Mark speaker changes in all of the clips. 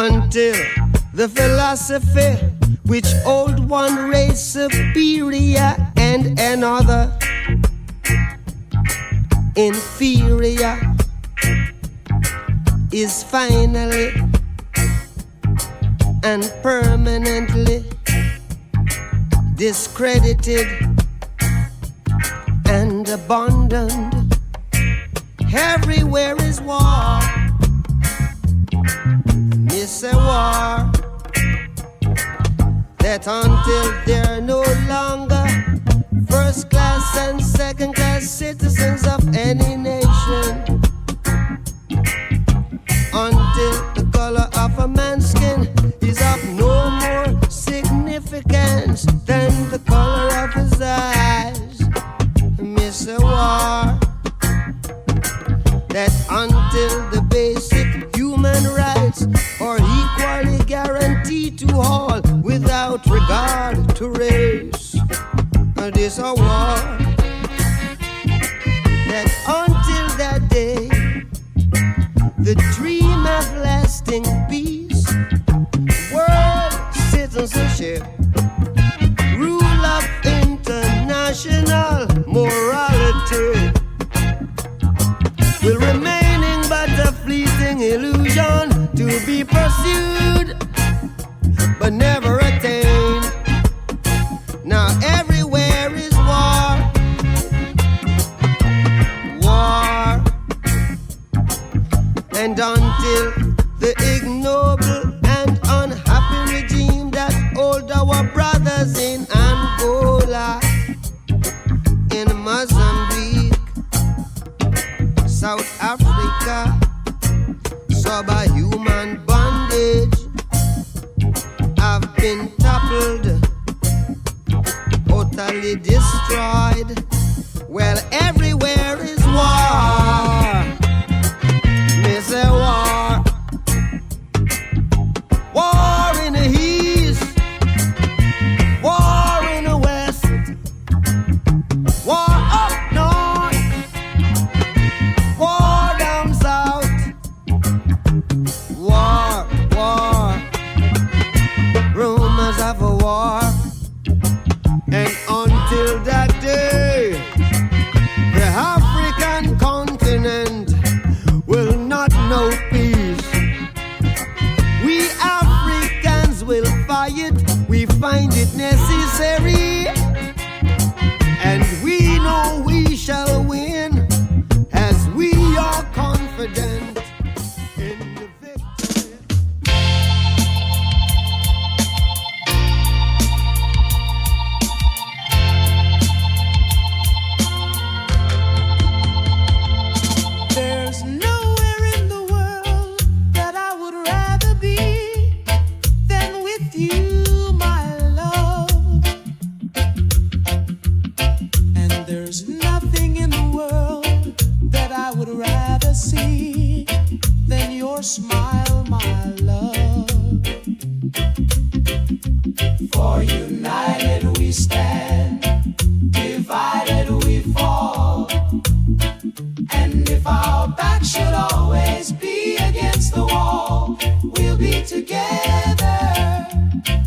Speaker 1: until the philosophy which hold one race superior and another inferior is finally and permanently discredited and abandoned. Everywhere is war. It's a war that until they're no longer first class and second class citizens of any nation, until the color of a man's skin is of no more significance than the color of his eyes. Miss a war that until the basic human rights are equally guaranteed to all without regard to race. This a war that until that day, the dream of lasting peace, world citizenship, rule of international morality will remaining but a fleeting illusion to be pursued but never attained. Now everywhere is war, war, and until the ignoble and unhappy regime that hold our brothers in Angola, in Mozambique, South Africa, subhuman bondage have been toppled, totally destroyed. Well, everywhere is war. Miss a war. War in the east, war in the west, war up north, war down south, war, war, rumors of a war. And until that day, the African continent will not know peace. We Africans will fight, we find it necessary, and we know we shall win, as we are confident in the victory.
Speaker 2: There's nowhere in the world that I would rather be than with you, my love. And there's nothing in the world that I would rather see than your smile, my love. For united we stand, divided we fall. And if our back should always be against the wall, we'll be together,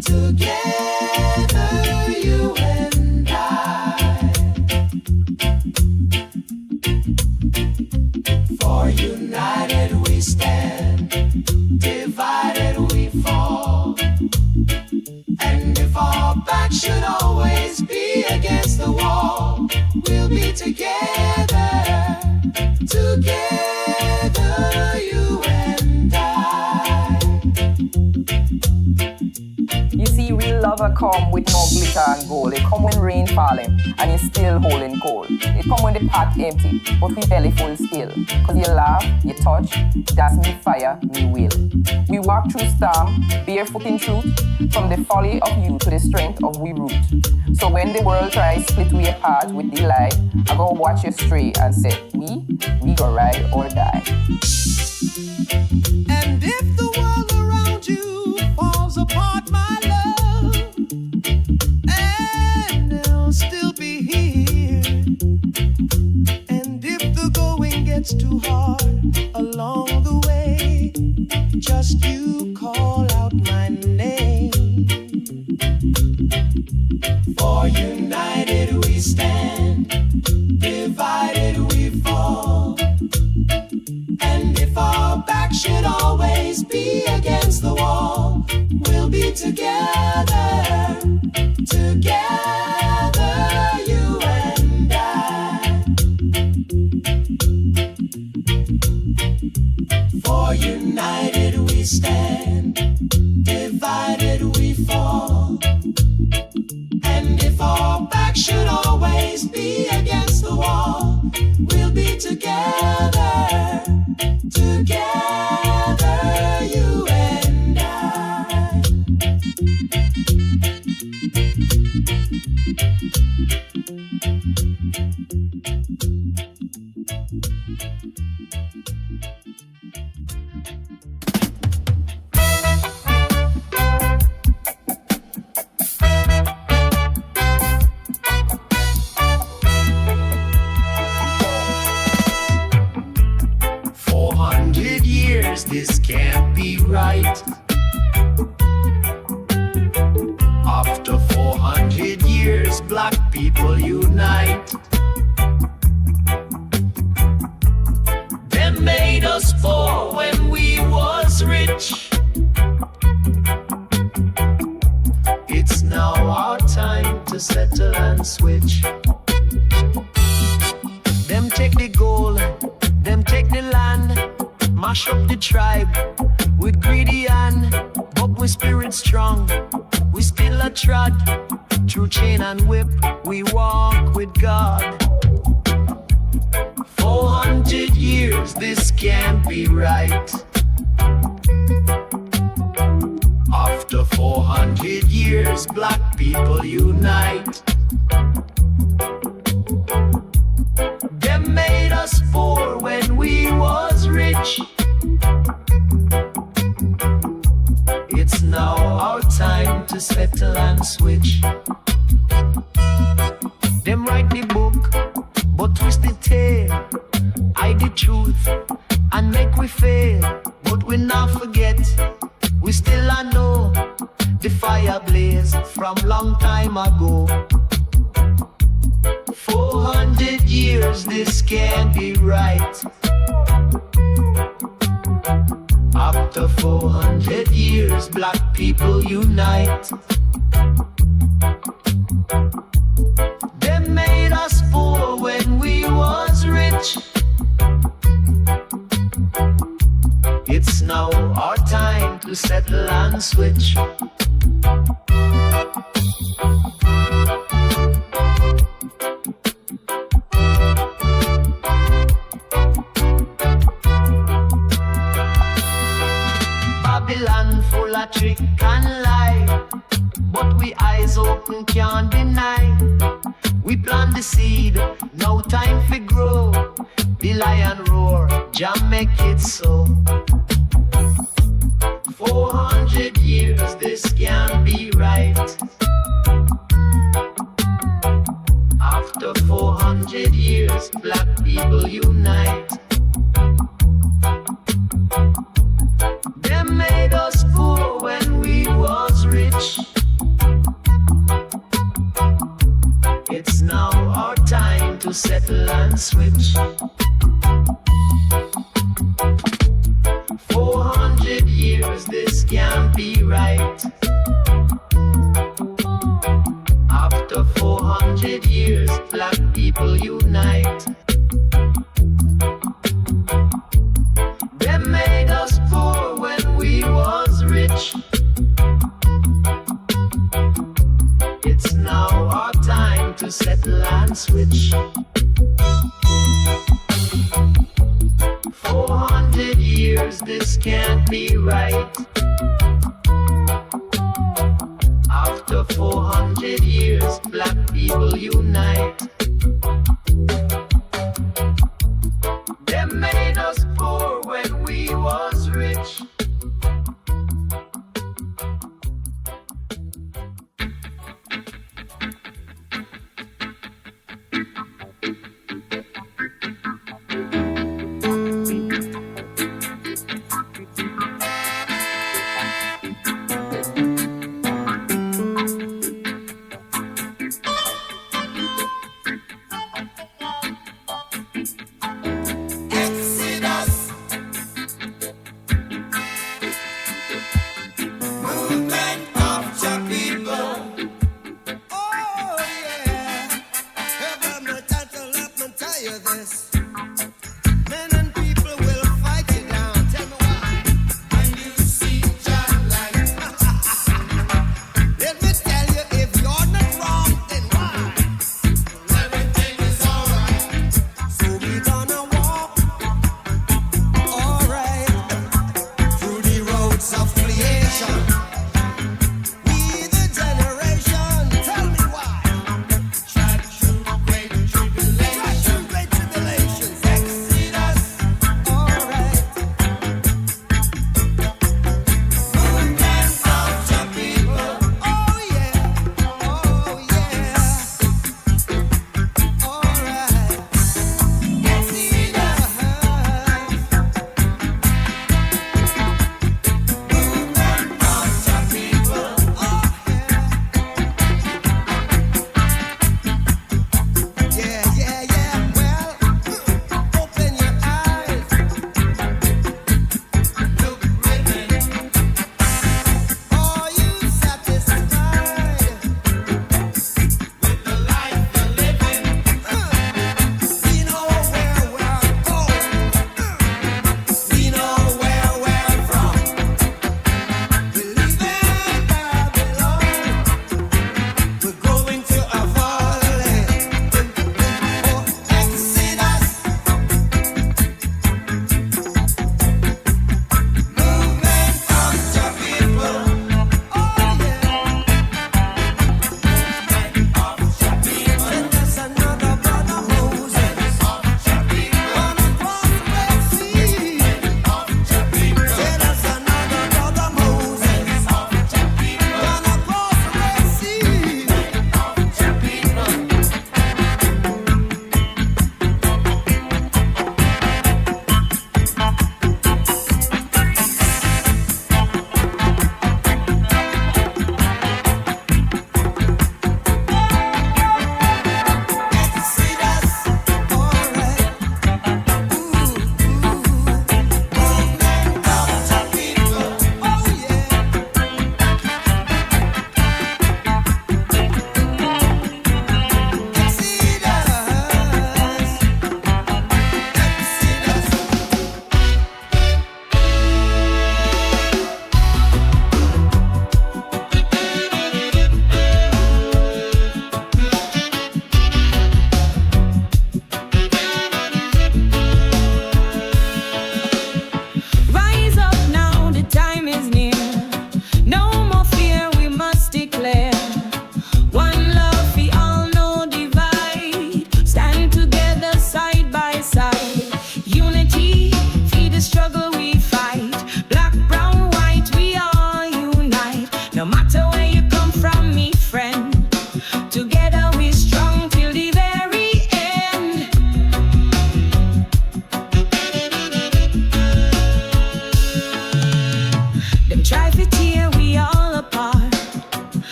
Speaker 2: together, you and I. For united we stand, divided we fall. And if our back should always be against the wall, we'll be together, together, you and I.
Speaker 3: You see, real lover come with no glitter and gold. It come when rain falling and you still holding cold. It come when the pot empty, but we belly full still. Cause you laugh, you touch, that's me fire, me will. We walk through storm, barefoot in truth, from the folly of you to the strength of we root. So when the world tries split we apart with delight, I go watch you stray and say, we go ride or die.
Speaker 2: And if the world around you falls apart, my love, and I'll still be here. And if the going gets too hard along the way, just you call out my name. For united we stand, divided we fall. And if our back should always be against the wall, we'll be together, together, you and I. For united we stand, divided we fall. And if our back should always be against the wall, we'll be together, together, you and I. This can't be right. After 400 years, black people unite. Them made us poor when we was rich. It's now our time to settle and switch. Them take the gold, them take the land. Mash up the tribe with greedy hand, but we spirit strong. We still a trod through chain and whip. We walk with God. 400 years, this can't be right. After 400 years, black people unite. Them made us poor when we was rich. It's now our time to settle and switch. Them write the book, but twist the tale. Hide the truth and make we fail. But we not forget, we still a know the fire blaze from long time ago. 400 years, this can't be right. After 400 years, black people unite. Them made us poor when we was rich. It's now our time to settle and switch. Babylon full of trick and lie, but we eyes open can't deny. We plant the seed, no time for grow. The lion roar, Jah make it so. 400 years, this can't be right. After 400 years, black people unite. Them made us poor when we was rich. It's now our time to settle and switch. 400 years, this can't be right. After 400 years, black people unite. Them made us poor when we was rich. It's now our time to settle and switch. 400 years, this can't be right. After 400 years, black people unite. Them made us poor when we was rich.
Speaker 1: tell you this. Men and people will fight you down. Tell me why. When you see John light. Let me tell you, if you're not wrong, then why? Everything is alright. So we gonna walk, alright, through the roads of creation. We the generation. Tell me why. Trap through great tribulation. Trap through great tribulation.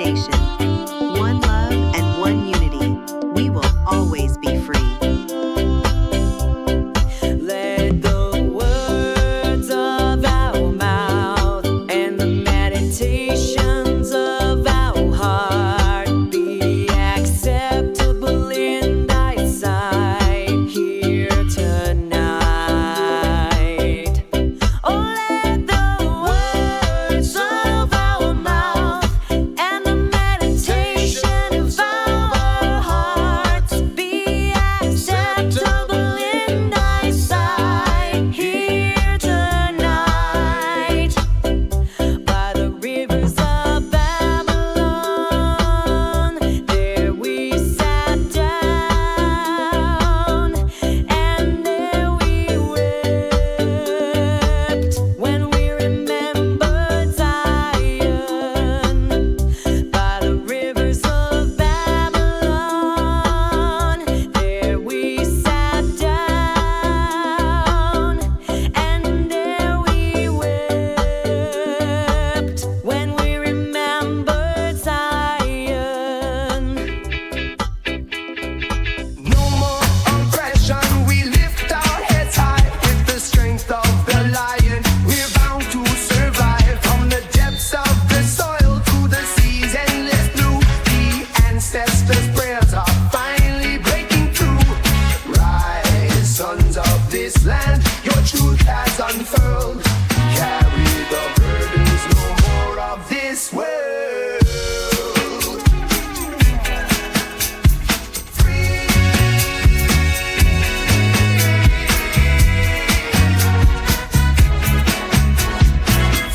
Speaker 4: nation. One love and one unity. We will always be free.
Speaker 5: Let the words of our mouth and the meditations of our heart be acceptable in thy sight here tonight. Oh, let the words of our mouth and the meditation of our hearts be acceptable in thy sight here tonight. By the rivers of Babylon, there we sat down, and there we wept when we remembered Zion. By the rivers of Babylon, there we sat down, and there we wept when we remembered Zion.
Speaker 1: No more oppression, we lift our heads high with the strength of the lion. We're bound to survive from the depths of the soil to the seas endless blue. The ancestors' prayers are finally breaking through. Rise, sons of this land, your truth has unfurled. Carry the burdens, no more of this world.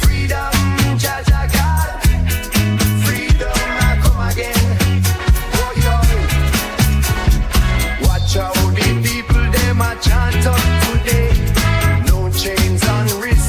Speaker 1: Freedom, Jaja God. Freedom, I come again. Oh, yo. Watch how the people, them a chant up today. No chains on wrist,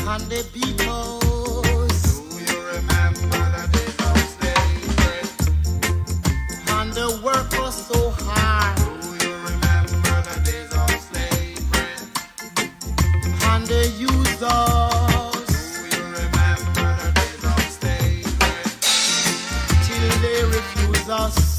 Speaker 1: And the beatles. Do you remember the days of slavery? And the work was so hard. Do you remember the days of slavery? And they used us. Do you remember the days of slavery? Till they refuse us.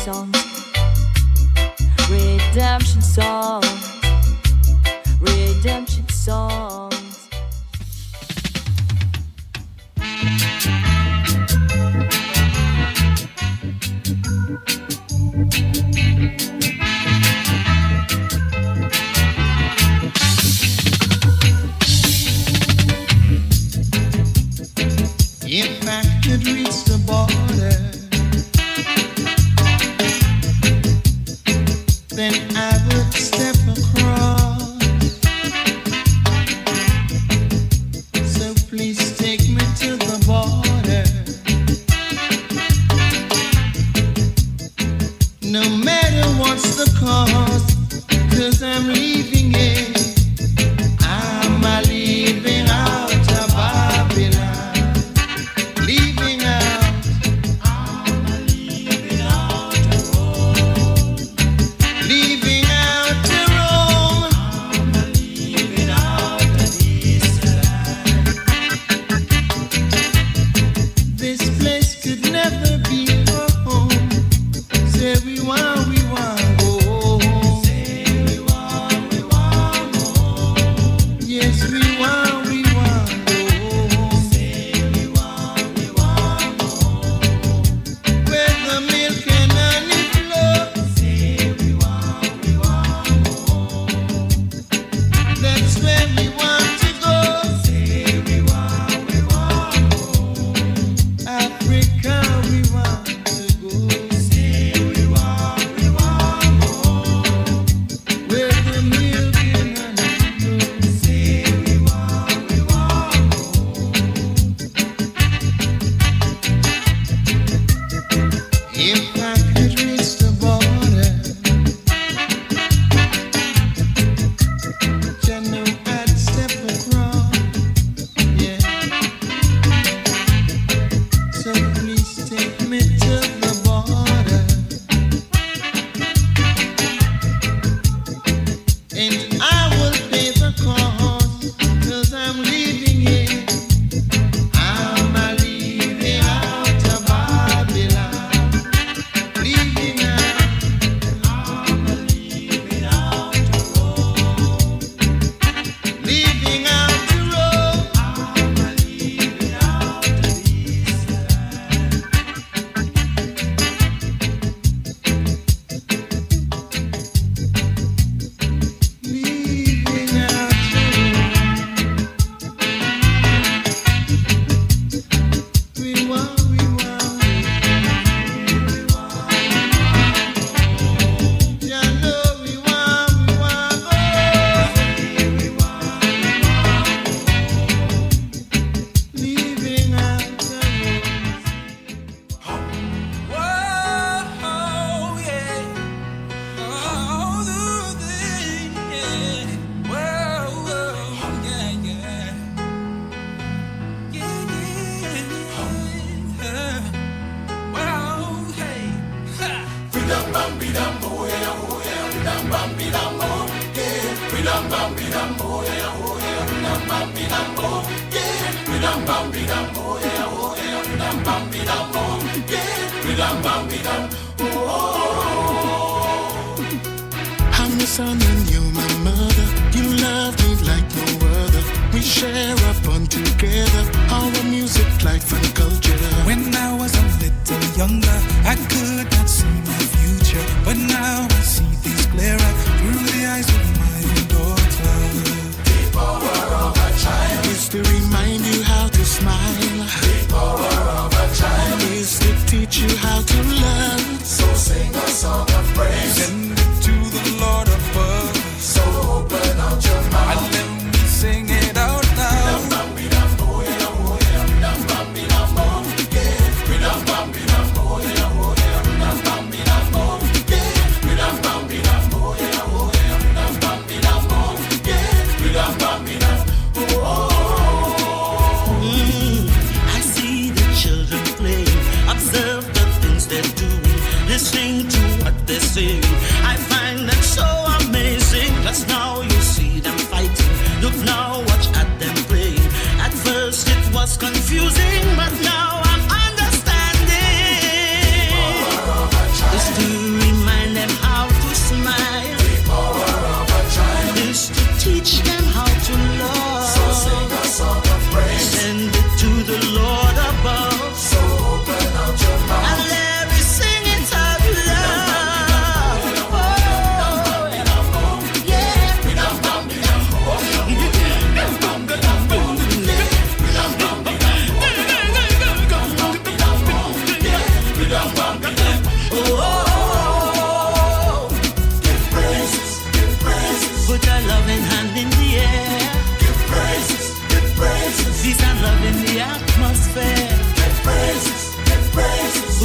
Speaker 5: songs, redemption songs, redemption songs.
Speaker 1: If I could reach the border, then I would step across. So please take me to the border. No matter what's the cost, 'cause I'm leaving it. I'm leaving out of Babylon. Leaving out, I'm leaving out of Rome. Leaving out to Rome, I'm leaving out of this land. This place could never be a home. Say we want go home. Say we want go home. Yes, we want go home. Say we want go home. Where the milk and honey flow. Say we want go home. That's where we want to go. Say we want go home. Africa we want to go. Say we want go home. Where the milk and honey flow. Say we want go home. If I could reach the border, you know I'd step across, yeah. So please take me to the border, and I will pay the cost, 'cause I'm leaving here. I'm leaving out of Babylon. Leaving out, I'm leaving out to Rome. Leaving out to Rome, I'm leaving out to this land. Leaving out to Rome. We want, you know we want leaving out to
Speaker 6: Whoa, yeah. Oh, yeah. Whoa, yeah, yeah. Yeah, yeah. Wow, hey. Ha.
Speaker 1: I'm your son and you're my mother. You love me like no other. We share a bond together. Our music, life and culture.
Speaker 6: When I was a little younger, I could not see my future. But now I see things clearer through the eyes of my daughter.
Speaker 1: The power of a child is to remind you how to smile. The power of a child is to teach you how to love. So sing a song of praise.
Speaker 6: Send it to the Lord above.
Speaker 1: So open out your mouth.
Speaker 6: And let me sing it out loud.
Speaker 1: I see the children playing, observe the things they're doing, listening to what they're saying. I find that so amazing. 'Cause now you see them fighting. Look now, watch at them playing. At first it was confusing, but now I'm understanding. It's to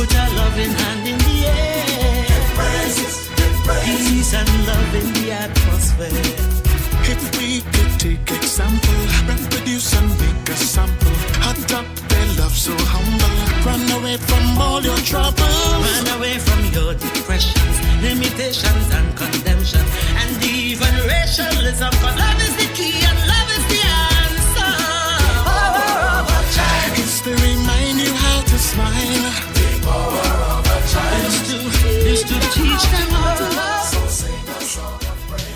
Speaker 7: put a loving hand in the air. Peace and love in the atmosphere.
Speaker 6: If we could take example, reproduce and make a sample. Adopt their love so humble. Run away from all your troubles.
Speaker 7: Run away from your depressions, limitations and condemnation, and even racialism. Cause love is the key and love is the answer.
Speaker 6: Power of a child is to remind you how to smile. The power of a child
Speaker 7: is to teach them how to love.
Speaker 6: So sing a song of praise.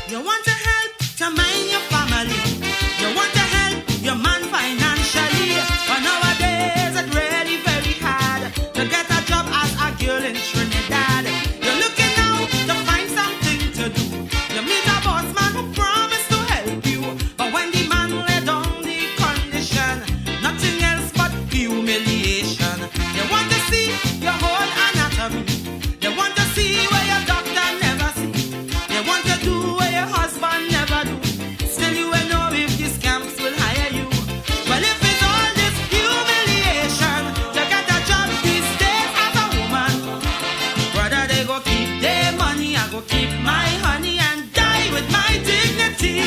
Speaker 7: You want to help to mind your family. You want to help your man financially. But nowadays it's really very hard to get a job as a girl in Trinidad. You're looking now to find something to do. You meet a boss man who promised to help you. But when the man laid down the condition, nothing else but humiliation. You want to see your whole anatomy. You want to see where your doctor never see. You want to do what your husband never do. Still you will know if these camps will hire you. Well, if it's all this humiliation to get a job these days as a woman, brother, they go keep their money, I go keep my honey and die with my dignity.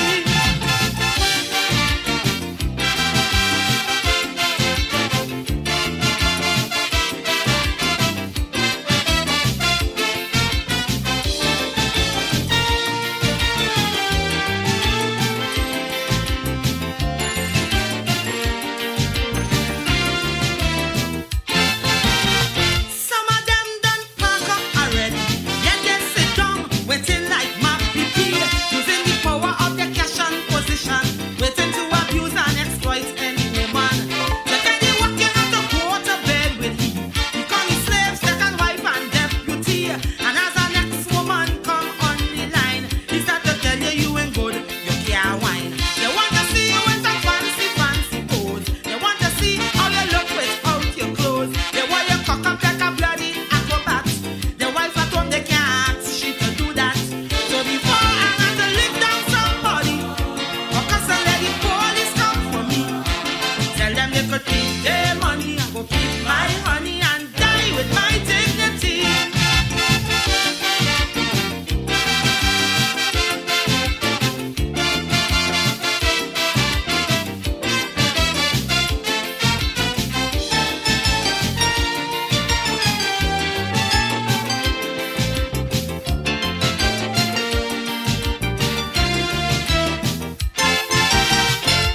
Speaker 7: Some of them done pack up already. Yet they sit down, waiting like my PP, using the power of their cash and position, waiting to abuse and exploit any woman. They tell you what you have to go to bed with he. You call me slave, second wife and deputy. And as an ex-woman come on the line, he start to tell you you ain't good, you can't whine. They want to see you in some fancy pose. They want to see how you look without your clothes. They want you cock up like a bloody acrobat. The wife at home, they can't ask she to do that. So before I have to lick down somebody, or cause I let the police come for me, tell them they could keep their money, I go keep my honey and die with my dignity.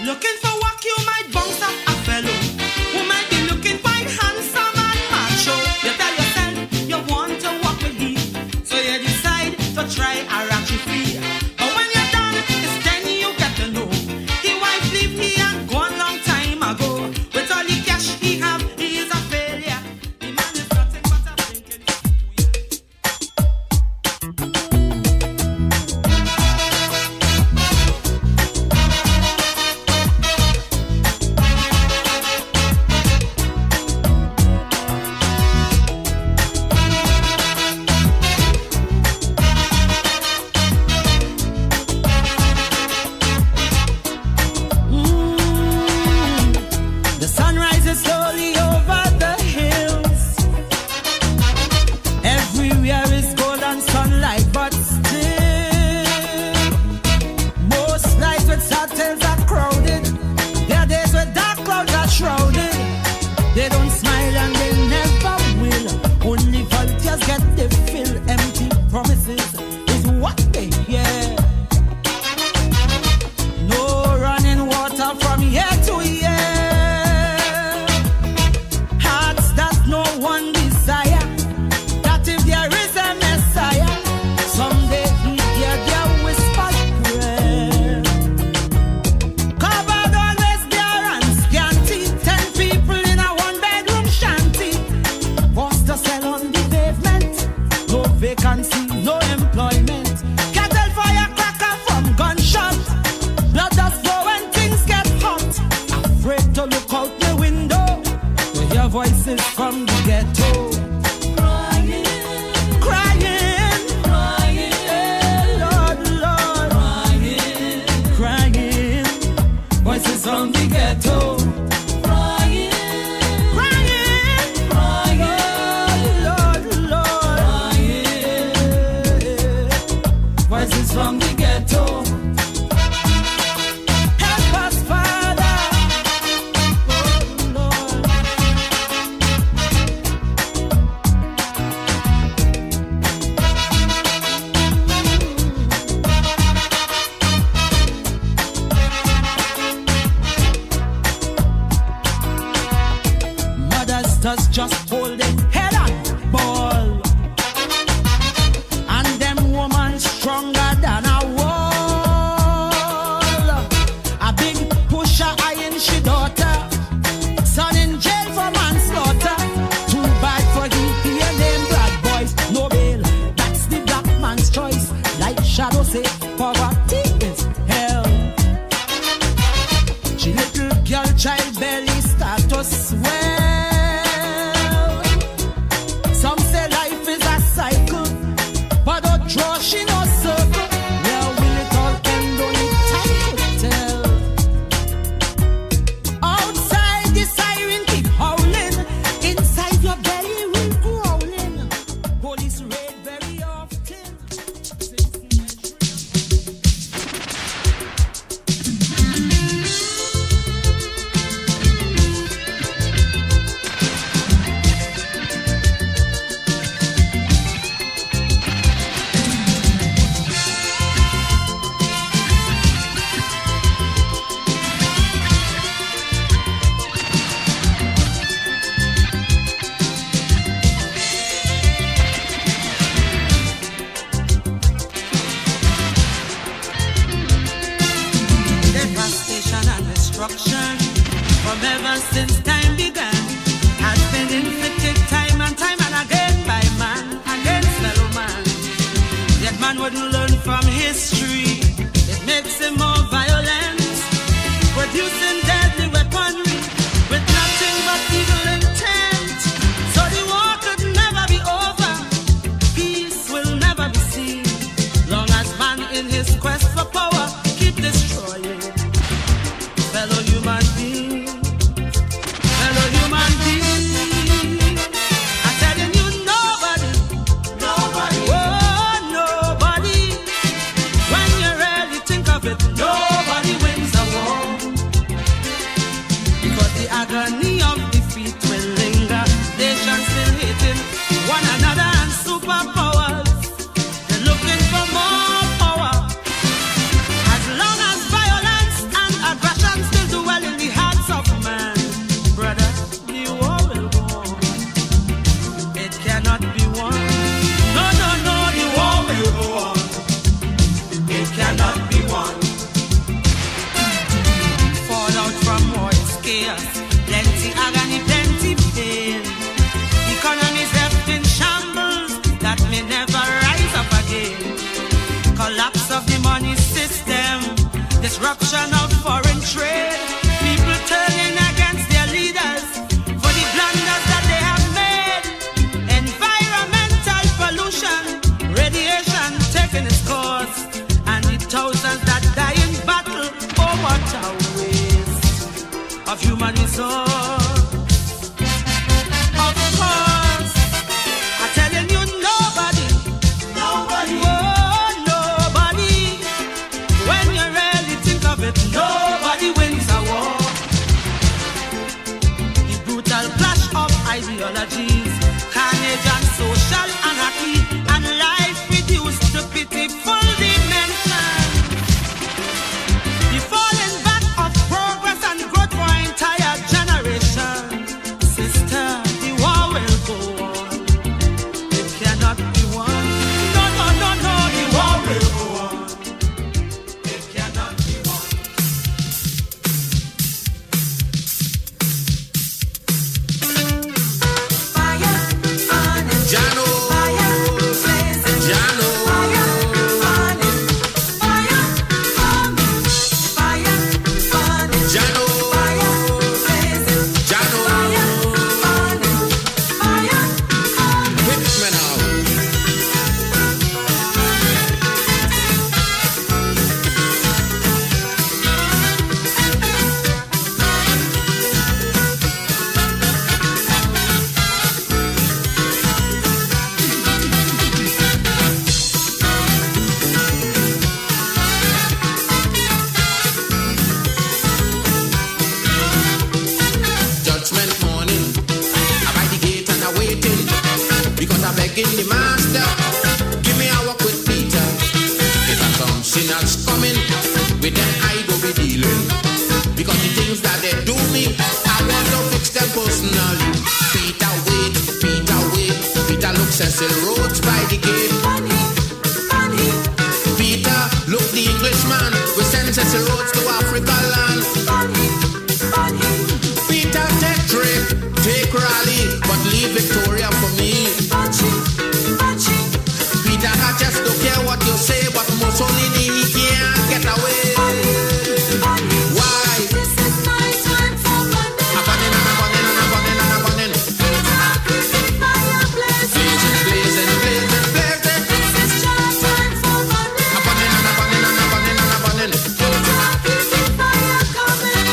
Speaker 7: Looking for work, you might bounce up a fellow who might be looking quite handsome and macho. You tell yourself you want to work with him, so you decide to try a ratchet free. But when you're done, it's then you get to know he wife leave he and gone long time ago. With all the cash he have, he is a failure. The man is nothing but a blinking fool.
Speaker 8: voices from the ghetto. Help us, Father. Oh, Lord. Mothers just hold them head and ball. And them woman stronger than a wall. A big pusher eyeing she daughter. Son in jail for manslaughter. Too bad for him, he a name black boys. No bail, that's the black man's choice. Like Shadow say, poverty is hell. She little girl child belly start to swell. Some say life is a cycle, but don't draw she no circle. Where will it all end? Only time could tell. Outside the siren keep howling, inside your belly will growling. Police raid very often. Devastation and destruction from ever since time began has been inflicted time and again by man against fellow man. Yet man wouldn't learn from history. It makes him more violent, producing deadly weaponry with nothing but evil intent. So the war could never be over. Peace will never be seen long as man in his quest for power keep destroying fellow human beings. Fellow human beings. I'm telling you, nobody, oh nobody. When you really think of it, nobody wins a war, because the agony of defeat will linger. Nations still hating one another and superpowers. They're looking for more power. As long as violence and aggression still dwell in the hearts of man, brother, the war will go on. It cannot be won. No, no, no, the war will go on. It cannot be won. Fallout from war is chaos. Plenty agony, plenty pain. Economies left in shambles that may never rise up again. Collapse of the money system, disruption of foreign trade, people turning against their leaders for the blunders that they have made. Environmental pollution, radiation taking its course, and the thousands that die in battle. Oh, what a waste of human resource. Of course, I'm telling you, nobody, oh nobody. When you really think of it, nobody wins a war. The brutal clash of ideologies, carnage and social anarchy, and life reduced to pitiful dimensions. The falling back of progress and growth for entire generations. Sister, the war will go on. It cannot be won. No, no, no, no, the war will go on. It cannot be won.
Speaker 9: Fire sinners coming, with them I go be dealing. Because the things that they do me, I want to fix them personally. Peter wait, Peter look Cecil Rhodes by the gate. Peter look the Englishman, we send Cecil Rhodes to Africa land. Peter take trip, take rally, but leave Victoria for me. Peter, I just don't care what you say, but Mussolini, he can't get away. Why?
Speaker 10: This is my time for money.
Speaker 9: I'm burning and I'm burning and I'm burning and I'm burning.
Speaker 10: Fire blazing.
Speaker 9: Blazing, blazing, blazing.
Speaker 10: This is your time for money.
Speaker 9: I'm burning and I'm burning and I'm burning and I'm burning.
Speaker 10: Fire coming.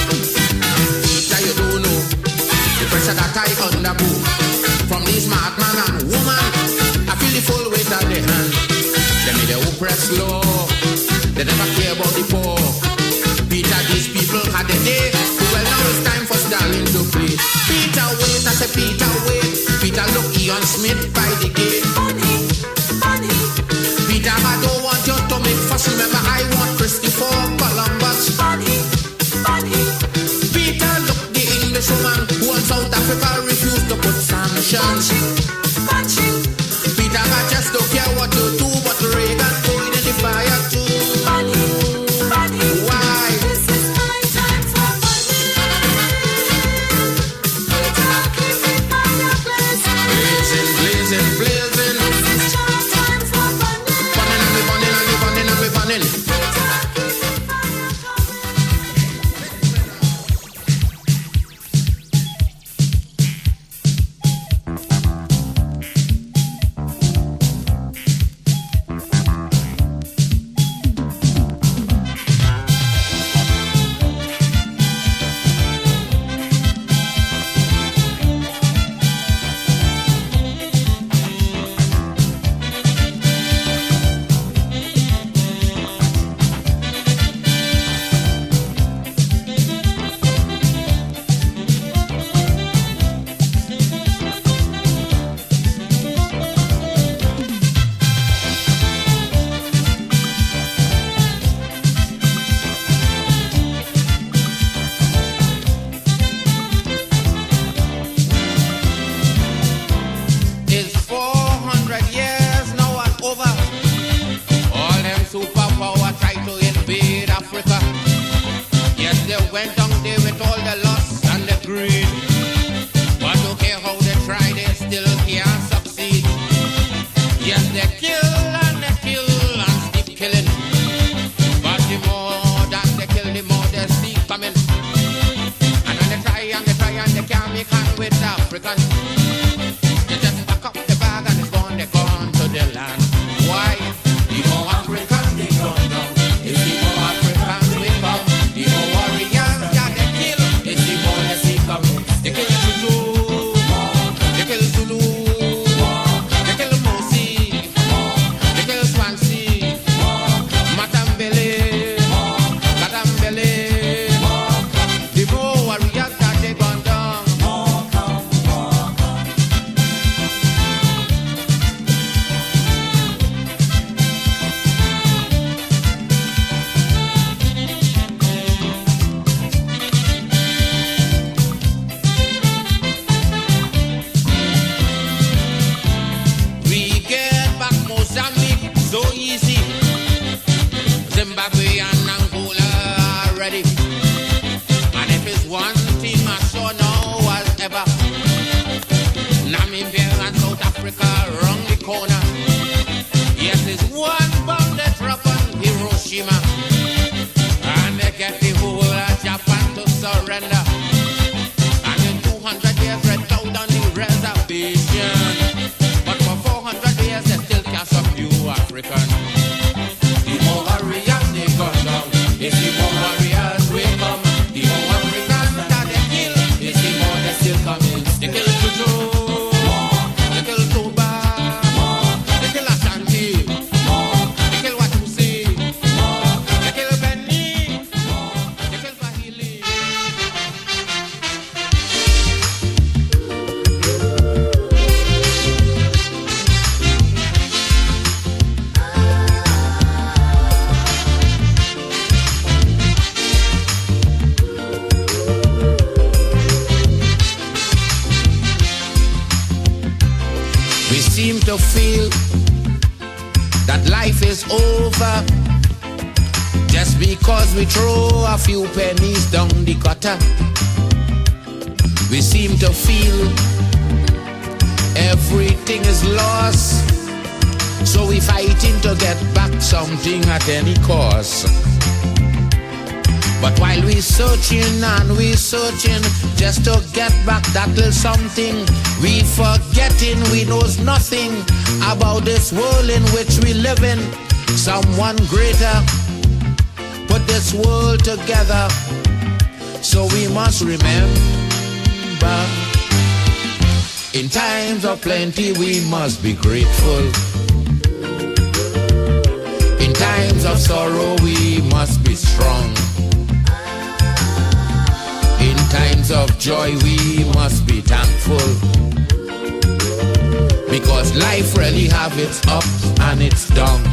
Speaker 9: Peter, you don't know the pressure that I undergo from these madman and woman. I feel the full weight of the hand. They made the oppressed law. They never care about the poor. Peter, these people had a day. Well, now it's time for Stalin to play. Peter, wait, I say Peter, wait. Peter, look Ian Smith by the gate.
Speaker 10: Money.
Speaker 9: Peter, I don't want you to make fuss. Remember, I want Christopher Columbus.
Speaker 10: Money.
Speaker 9: Peter, look the English woman who on South Africa refused to put sanctions. Peter, I just don't care what you do, but Reagan going in the fire too. Why?
Speaker 10: This is my time for money. Peter, keep the fire blazing.
Speaker 9: Blazing.
Speaker 10: This is your time for money.
Speaker 9: Burning and we burning and we burning and we burning.
Speaker 10: Peter, keep the fire coming.
Speaker 9: It's 400 years now and over. All them superpower try to invade Africa. Yes, they went down there with all the lust and the greed. But don't care how they try, they still can't succeed. Yes, they kill and keep killing. But the more that they kill, the more they see coming. And when they try and they can't make hand with the Africans. They just pack up the bag and they're gone to the land. Why? The more Africans they gone down, it's the more Africans we come. The more warriors that they kill, it's the more they see come. They kill Zulu, they kill Zulu, they kill Mosi, they kill Swansea, Matambele. The more warriors that they gone down. We get back Mozambique so easy. Zimbabwe and Angola are ready. And if it's one team I saw now as ever, Namibia and South Africa round the corner. Yes, it's one bounded drop on Hiroshima. And they get the whole of Japan to surrender. And in 200 years, red cloud on the reservation. But for 400 years, they still can't subdue African. The more warriors they gun down, it's the more warriors we come. The more Africans that they kill, it's the more they still coming. They kill Tutu, they kill Toba, they kill Ashanti. to feel that life is over just because we throw a few pennies down the gutter. We seem to feel everything is lost, so we fighting to get back something at any cost. But while we searching and we searching just to get back that little something, we forgetting we knows nothing about this world in which we live in. Someone greater put this world together, so we must remember, in times of plenty we must be grateful. In times of sorrow we must be strong. In times of joy we must be thankful, because life really have its ups and its downs.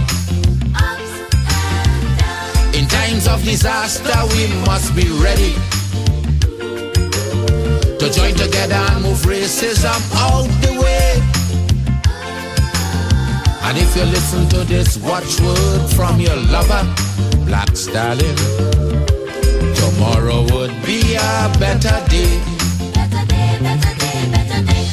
Speaker 9: In times of disaster we must be ready to join together and move racism out the way. And if you listen to this watchword from your lover, Black Stallion, tomorrow would be a better day.
Speaker 10: Better day, better day, better day.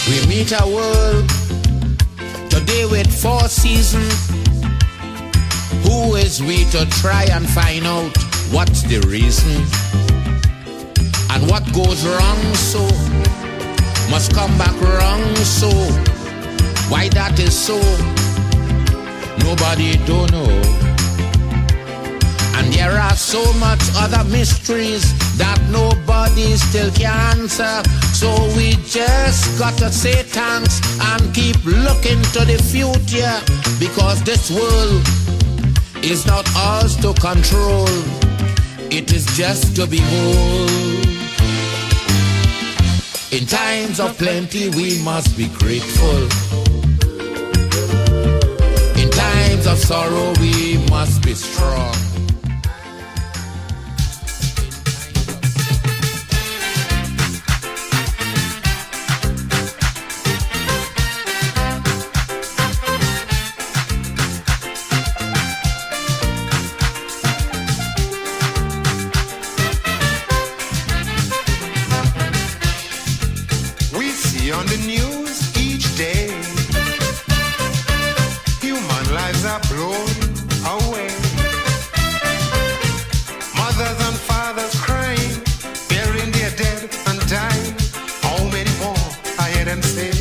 Speaker 9: We meet a world today with 4 seasons. Who is we to try and find out what's the reason? And what goes wrong so must come back wrong so. Why that is so, nobody don't know. And there are so much other mysteries that nobody still can answer. So we just gotta say thanks and keep looking to the future, because this world is not ours to control, it is just to behold. In times of plenty we must be grateful. In times of sorrow we must be strong.
Speaker 11: On the news each day, human lives are blown away. Mothers and fathers crying, burying their dead and dying. How many more I hear them say?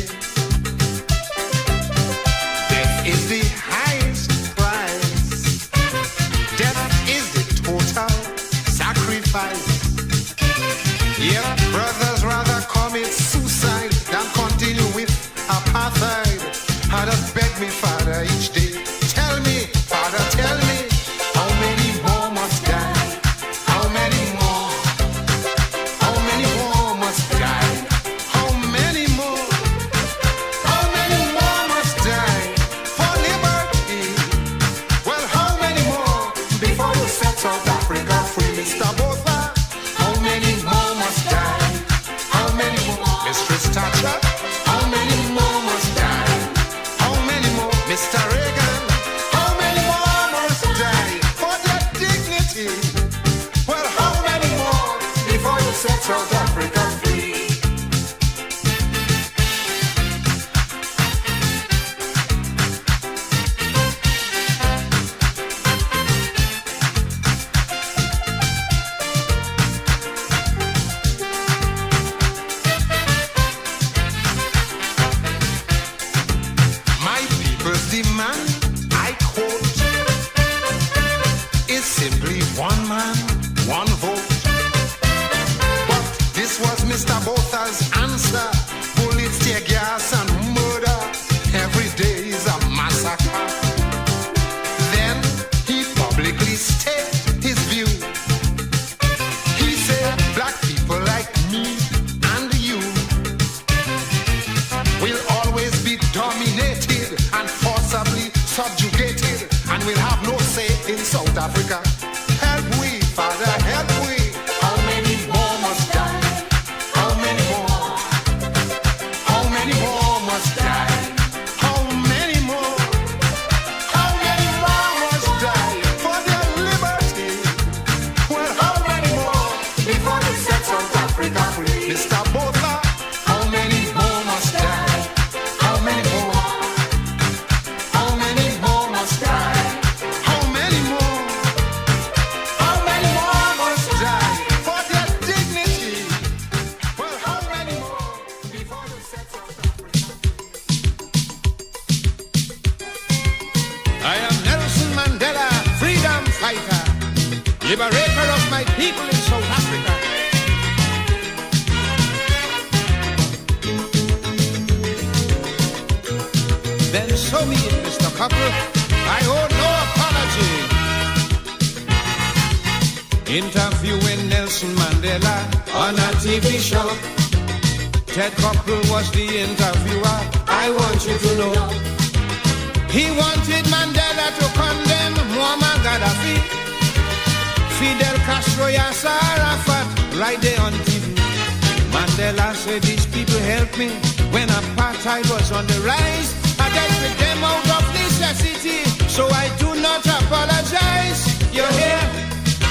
Speaker 11: Death is the highest price. Death is the total sacrifice. Yet brothers rather commit suicide than continue with apartheid. I just beg me, Father, each day. Tell me, Father, tell me, how many more must die? How many more? How many more must die? How many more? How many more must die for liberty? Well, how many more before you set South Africa free, Mr. Botha? How many more must die? How many more? Mistress Thatcher? How many more must die? How many more? Mr. Reagan? How many more must die for their dignity? Well, how many more before you set South Africa free? My people's demand, I quote, is simply one man, one vote. But this was Mr. Botha's answer. Bullets, tear gas, and murder. Every day is a massacre. Then he publicly stated his view. He said black people Africa. Help we, Father, help we. How many more must die? How many more? How many more must die? How many more? How many more must die for their liberty? Well, how many more before they set South Africa free? Mr. Botha, how many more must die? How many more? How many more must die? How many more? How many more must die for their dignity? Well, how many more before they set South Africa?
Speaker 9: I am Nelson Mandela, freedom fighter, liberator of my people in South Africa. Then so be it, Mr. Couple. I owe no apology. Interviewing Nelson Mandela on a TV show. Ted Koppel was the interviewer. I want you to know. He wanted Mandela to condemn Muammar Gaddafi, Fidel Castro, Yasser Arafat, right there on TV. Mandela said, these people helped me when apartheid was on the rise. I dealt with them out of necessity, so I do not apologize. You're here,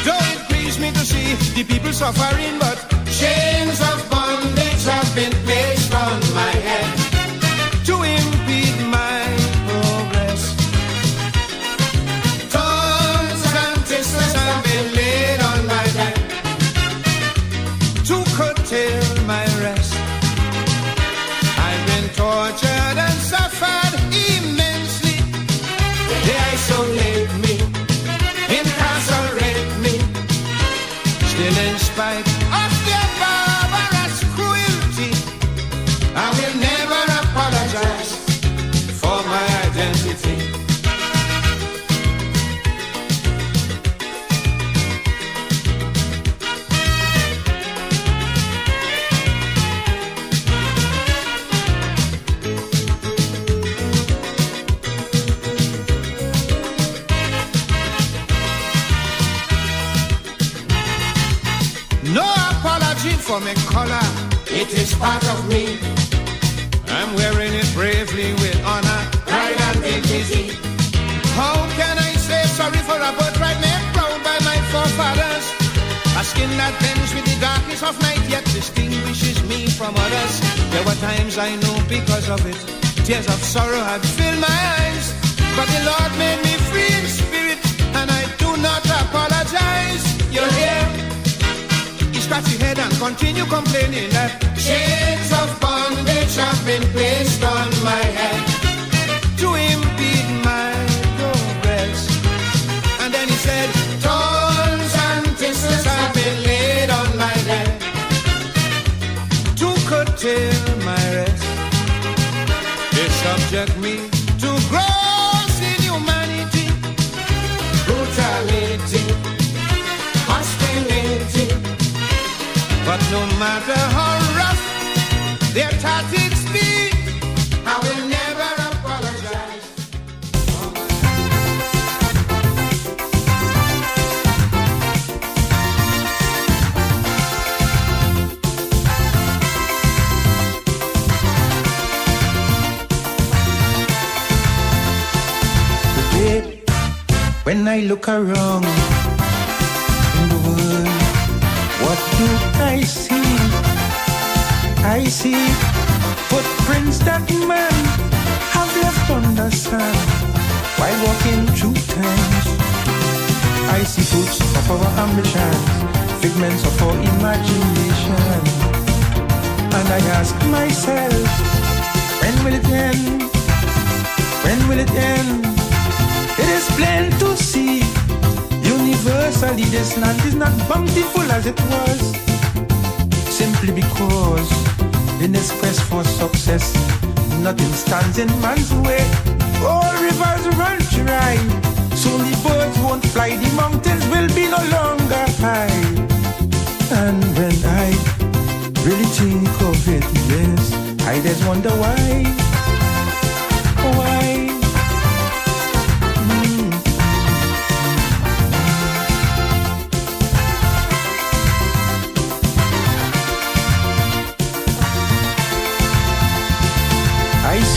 Speaker 9: though it grieves me to see the people suffering, but chains of bondage have been placed on my head to impede my progress. Thorns and thistles have been laid on my back to curtail my rest. I've been tortured and suffered immensely. They isolate me, incarcerate me. Still in spite of their barbarous cruelty, I will never apologize for my identity. No apology for my color, it is part of me. I'm wearing it bravely with honor, pride and dignity. How can I say sorry for a birthright made proud by my forefathers? A skin that bends with the darkness of night, yet distinguishes me from others. There were times I knew because of it, tears of sorrow had filled my eyes. But the Lord made me free in spirit, and I do not apologize. You're here. Scratch your head and continue complaining that chains of bondage have been placed on my head to impede my progress. And then he said, thorns and thistles have been laid on my head to curtail my rest. They subject me to gross inhumanity, brutality, hostility. But no matter how rough their tactics be, I will never apologize.
Speaker 6: Today, when I look around in the world, what do I see? I see footprints that man have left on the sand while walking through times. I see fruits of our ambitions, figments of our imagination. And I ask myself, when will it end? When will it end? It is plain to see, universally this land is not bountiful as it was, simply because in this quest for success, nothing stands in man's way. All rivers run dry, soon the birds won't fly, the mountains will be no longer high. And when I really think of it, yes, I just wonder why.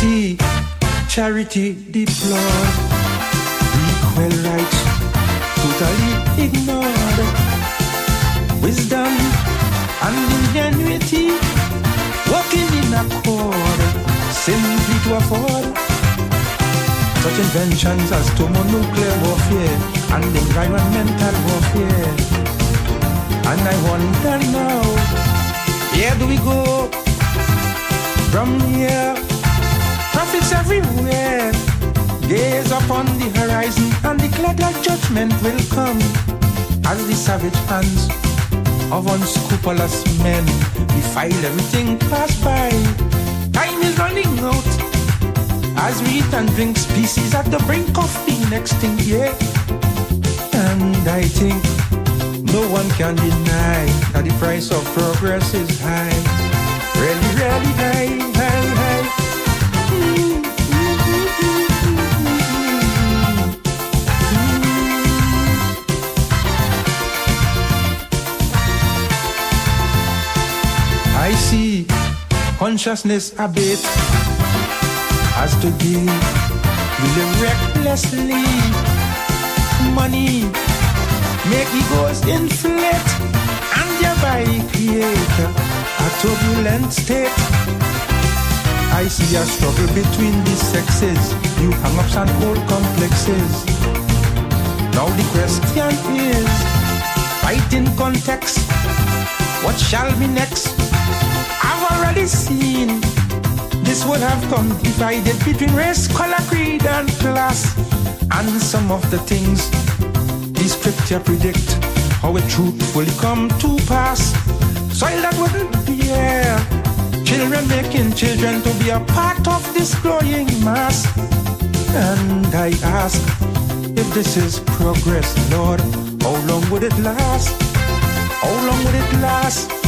Speaker 6: see charity deplored, equal rights totally ignored, wisdom and ingenuity working in accord, simply to afford such inventions as thermonuclear warfare and environmental warfare. And I wonder now, where do we go from here? Prophets everywhere gaze upon the horizon and declare that judgment will come as the savage hands of unscrupulous men defile everything passed by. Time is running out as we eat and drink species at the brink of being extinct, yeah. And I think no one can deny that the price of progress is high, really, really high, high, high. I see consciousness abate as today we live recklessly. Money make egos inflate and thereby create a turbulent state. I see a struggle between the sexes, new hang-ups and old complexes. Now the question is, right in context, what shall be next? I've already seen this would have come divided between race, color, creed, and class. And some of the things the scripture predict, how it truthfully come to pass. Soil that wouldn't bear children making children to be a part of this growing mass. And I ask, if this is progress, Lord, how long would it last? How long would it last?